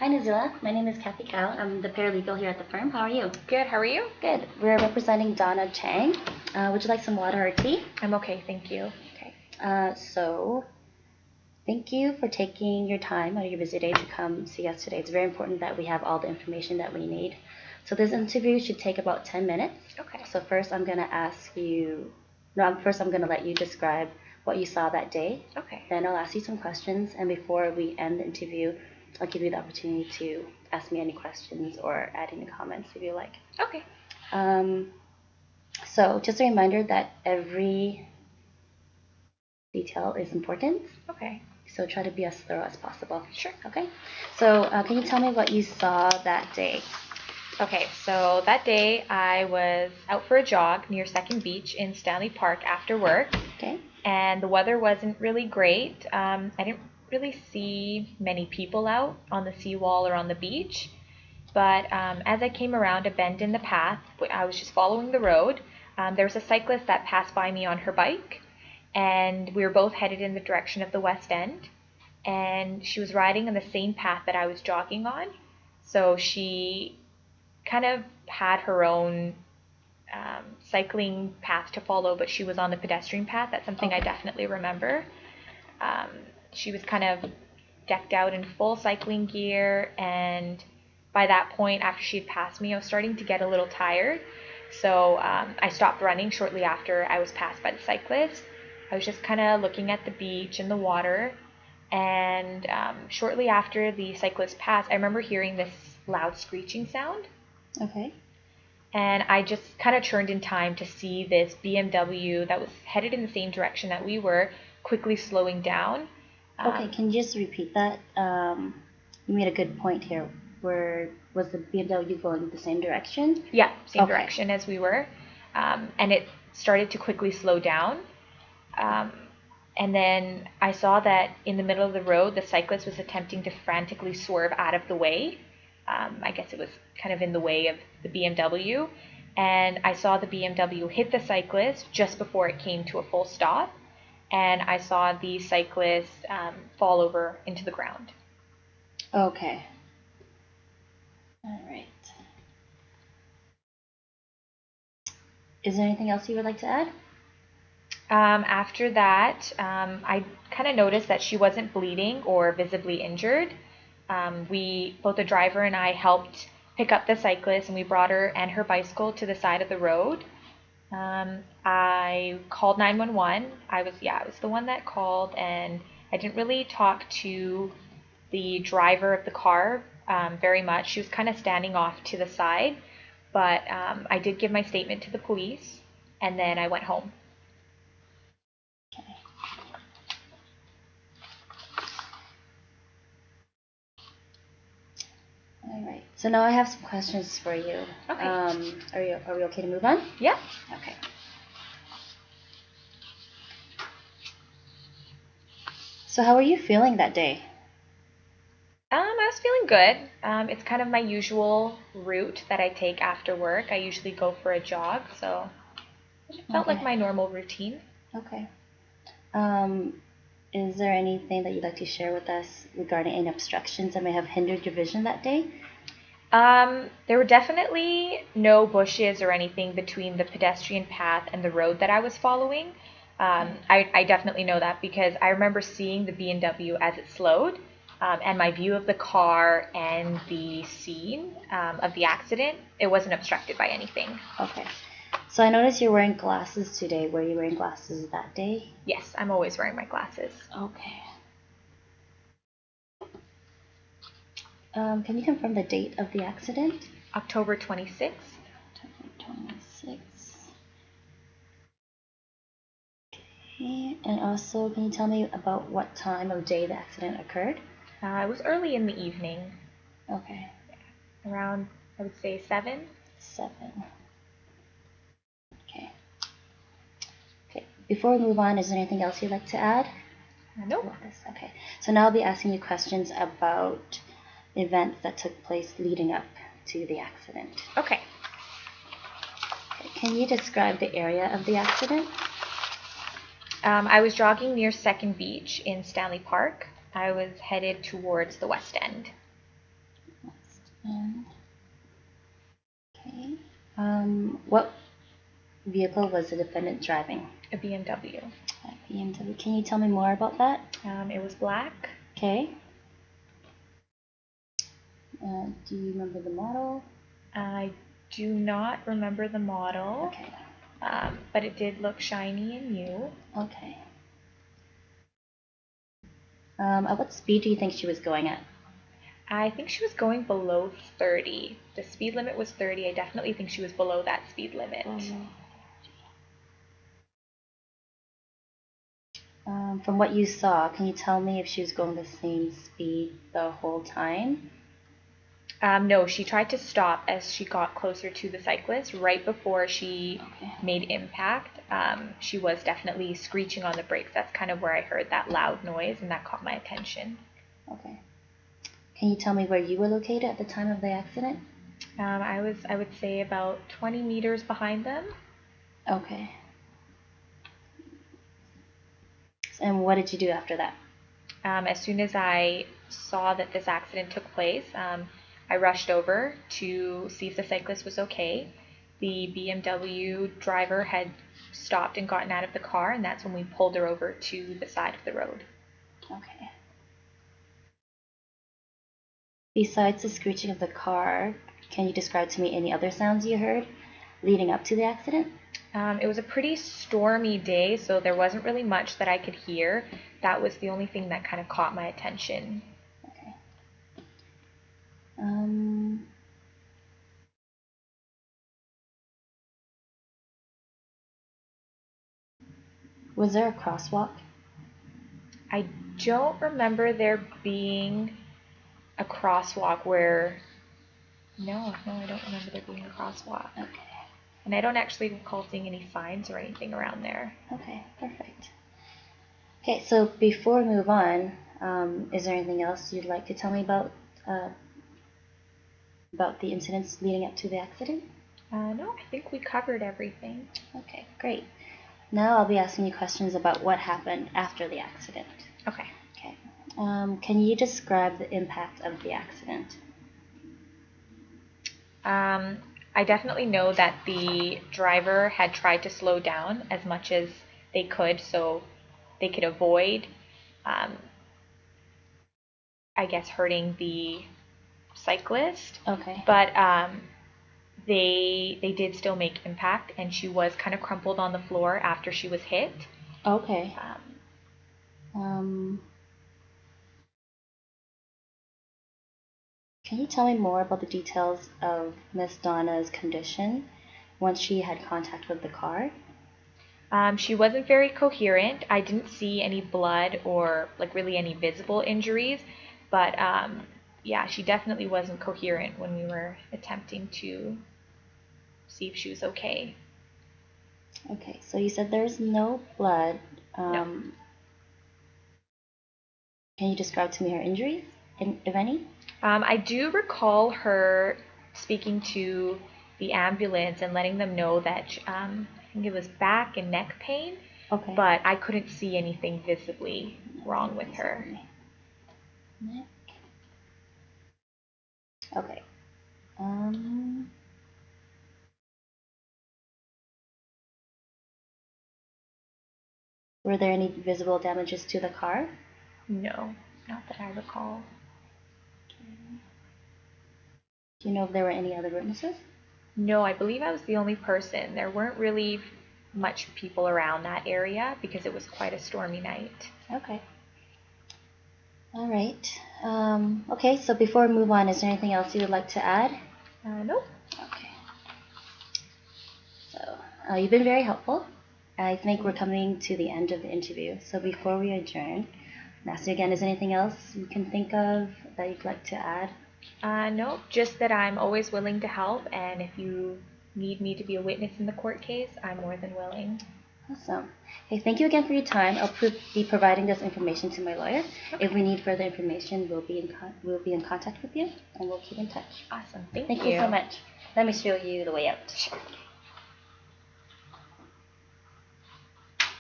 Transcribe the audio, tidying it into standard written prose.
Hi, Nazila. My name is K.Cao. I'm the paralegal here at the firm. How are you? Good, how are you? Good. We're representing Donna Chang. Would you like some water or tea? I'm okay, thank you. Okay. So, thank you for taking your time out of your busy day to come see us today. It's very important that we have all the information that we need. So this interview should take about 10 minutes. Okay. So first I'm going to let you describe what you saw that day. Okay. Then I'll ask you some questions, and before we end the interview, I'll give you the opportunity to ask me any questions or add any comments if you like. Okay. So just a reminder that every detail is important. Okay. So try to be as thorough as possible. Sure. Okay. So can you tell me what you saw that day? Okay, so that day I was out for a jog near Second Beach in Stanley Park after work. Okay. And the weather wasn't really great. I didn't really see many people out on the seawall or on the beach. But as I came around a bend in the path, I was just following the road. There was a cyclist that passed by me on her bike, and we were both headed in the direction of the West End. And she was riding on the same path that I was jogging on. So she kind of had her own cycling path to follow, but she was on the pedestrian path. That's something I definitely remember. She was kind of decked out in full cycling gear, and by that point, after she had passed me, I was starting to get a little tired. So I stopped running shortly after I was passed by the cyclist. I was just kind of looking at the beach and the water, and shortly after the cyclist passed, I remember hearing this loud screeching sound. Okay. And I just kind of turned in time to see this BMW that was headed in the same direction that we were, quickly slowing down. Okay, can you just repeat that? You made a good point here. Was the BMW going the same direction? Yeah, same direction as we were. And it started to quickly slow down. And then I saw that in the middle of the road, the cyclist was attempting to frantically swerve out of the way. I guess it was kind of in the way of the BMW. And I saw the BMW hit the cyclist just before it came to a full stop. And I saw the cyclist fall over into the ground. Okay. All right. Is there anything else you would like to add? After that, I kind of noticed that she wasn't bleeding or visibly injured. Both the driver and I helped pick up the cyclist, and we brought her and her bicycle to the side of the road. I called 911. I was the one that called, and I didn't really talk to the driver of the car very much. She was kind of standing off to the side, but I did give my statement to the police, and then I went home. All right. So now I have some questions for you. Okay. Are we okay to move on? Yeah. Okay. So how are you feeling that day? I was feeling good. It's kind of my usual route that I take after work. I usually go for a jog, so it felt like my normal routine. Okay. Is there anything that you'd like to share with us regarding any obstructions that may have hindered your vision that day? There were definitely no bushes or anything between the pedestrian path and the road that I was following. I definitely know that because I remember seeing the BMW as it slowed, and my view of the car and the scene of the accident, it wasn't obstructed by anything. Okay. So I noticed you're wearing glasses today. Were you wearing glasses that day? Yes, I'm always wearing my glasses. Okay. Can you confirm the date of the accident? October 26th. October 26th. Okay. And also, can you tell me about what time of day the accident occurred? It was early in the evening. Okay. Around, I would say, 7. 7. Okay. Okay. Before we move on, is there anything else you'd like to add? Nope. Okay. So now I'll be asking you questions about events that took place leading up to the accident. Okay. Can you describe the area of the accident? I was jogging near Second Beach in Stanley Park. I was headed towards the West End. Okay. What vehicle was the defendant driving? A BMW. A BMW. Can you tell me more about that? It was black. Okay. Do you remember the model? I do not remember the model. Okay. But it did look shiny and new. Okay. At what speed do you think she was going at? I think she was going below 30. The speed limit was 30. I definitely think she was below that speed limit. From what you saw, can you tell me if she was going the same speed the whole time? No, she tried to stop as she got closer to the cyclist. Right before she made impact, she was definitely screeching on the brakes. That's kind of where I heard that loud noise, and that caught my attention. Okay. Can you tell me where you were located at the time of the accident? I would say about 20 meters behind them. Okay. And what did you do after that? As soon as I saw that this accident took place, I rushed over to see if the cyclist was okay. The BMW driver had stopped and gotten out of the car, and that's when we pulled her over to the side of the road. Okay. Besides the screeching of the car, can you describe to me any other sounds you heard leading up to the accident? It was a pretty stormy day, so there wasn't really much that I could hear. That was the only thing that kind of caught my attention. Okay. Was there a crosswalk? I don't remember there being a crosswalk where... No, I don't remember there being a crosswalk. Okay. And I don't actually recall seeing any signs or anything around there. Okay, perfect. Okay, so before we move on, is there anything else you'd like to tell me about the incidents leading up to the accident? No, I think we covered everything. Okay, great. Now I'll be asking you questions about what happened after the accident. Okay. Okay. Can you describe the impact of the accident? I definitely know that the driver had tried to slow down as much as they could so they could avoid, I guess, hurting the cyclist. Okay. But they did still make impact, and she was kind of crumpled on the floor after she was hit. Okay. Can you tell me more about the details of Miss Donna's condition once she had contact with the car? She wasn't very coherent. I didn't see any blood or like really any visible injuries, but yeah, she definitely wasn't coherent when we were attempting to see if she was okay. Okay, so you said there's no blood. No. Can you describe to me her injuries, if any? I do recall her speaking to the ambulance and letting them know that I think it was back and neck pain, Okay. but I couldn't see anything visibly wrong with her. Neck. Okay. Were there any visible damages to the car? No, not that I recall. Do you know if there were any other witnesses? No, I believe I was the only person. There weren't really much people around that area because it was quite a stormy night. Okay. All right. Okay, so before we move on, is there anything else you would like to add? Nope. Okay. So, you've been very helpful. I think we're coming to the end of the interview. So before we adjourn, I'll ask you again, is there anything else you can think of that you'd like to add? Nope, just that I'm always willing to help, and if you need me to be a witness in the court case, I'm more than willing. Awesome. Okay, thank you again for your time. I'll be providing this information to my lawyer. Okay. If we need further information, we'll be in contact with you, and we'll keep in touch. Awesome. Thank you so much. Let me show you the way out. Sure.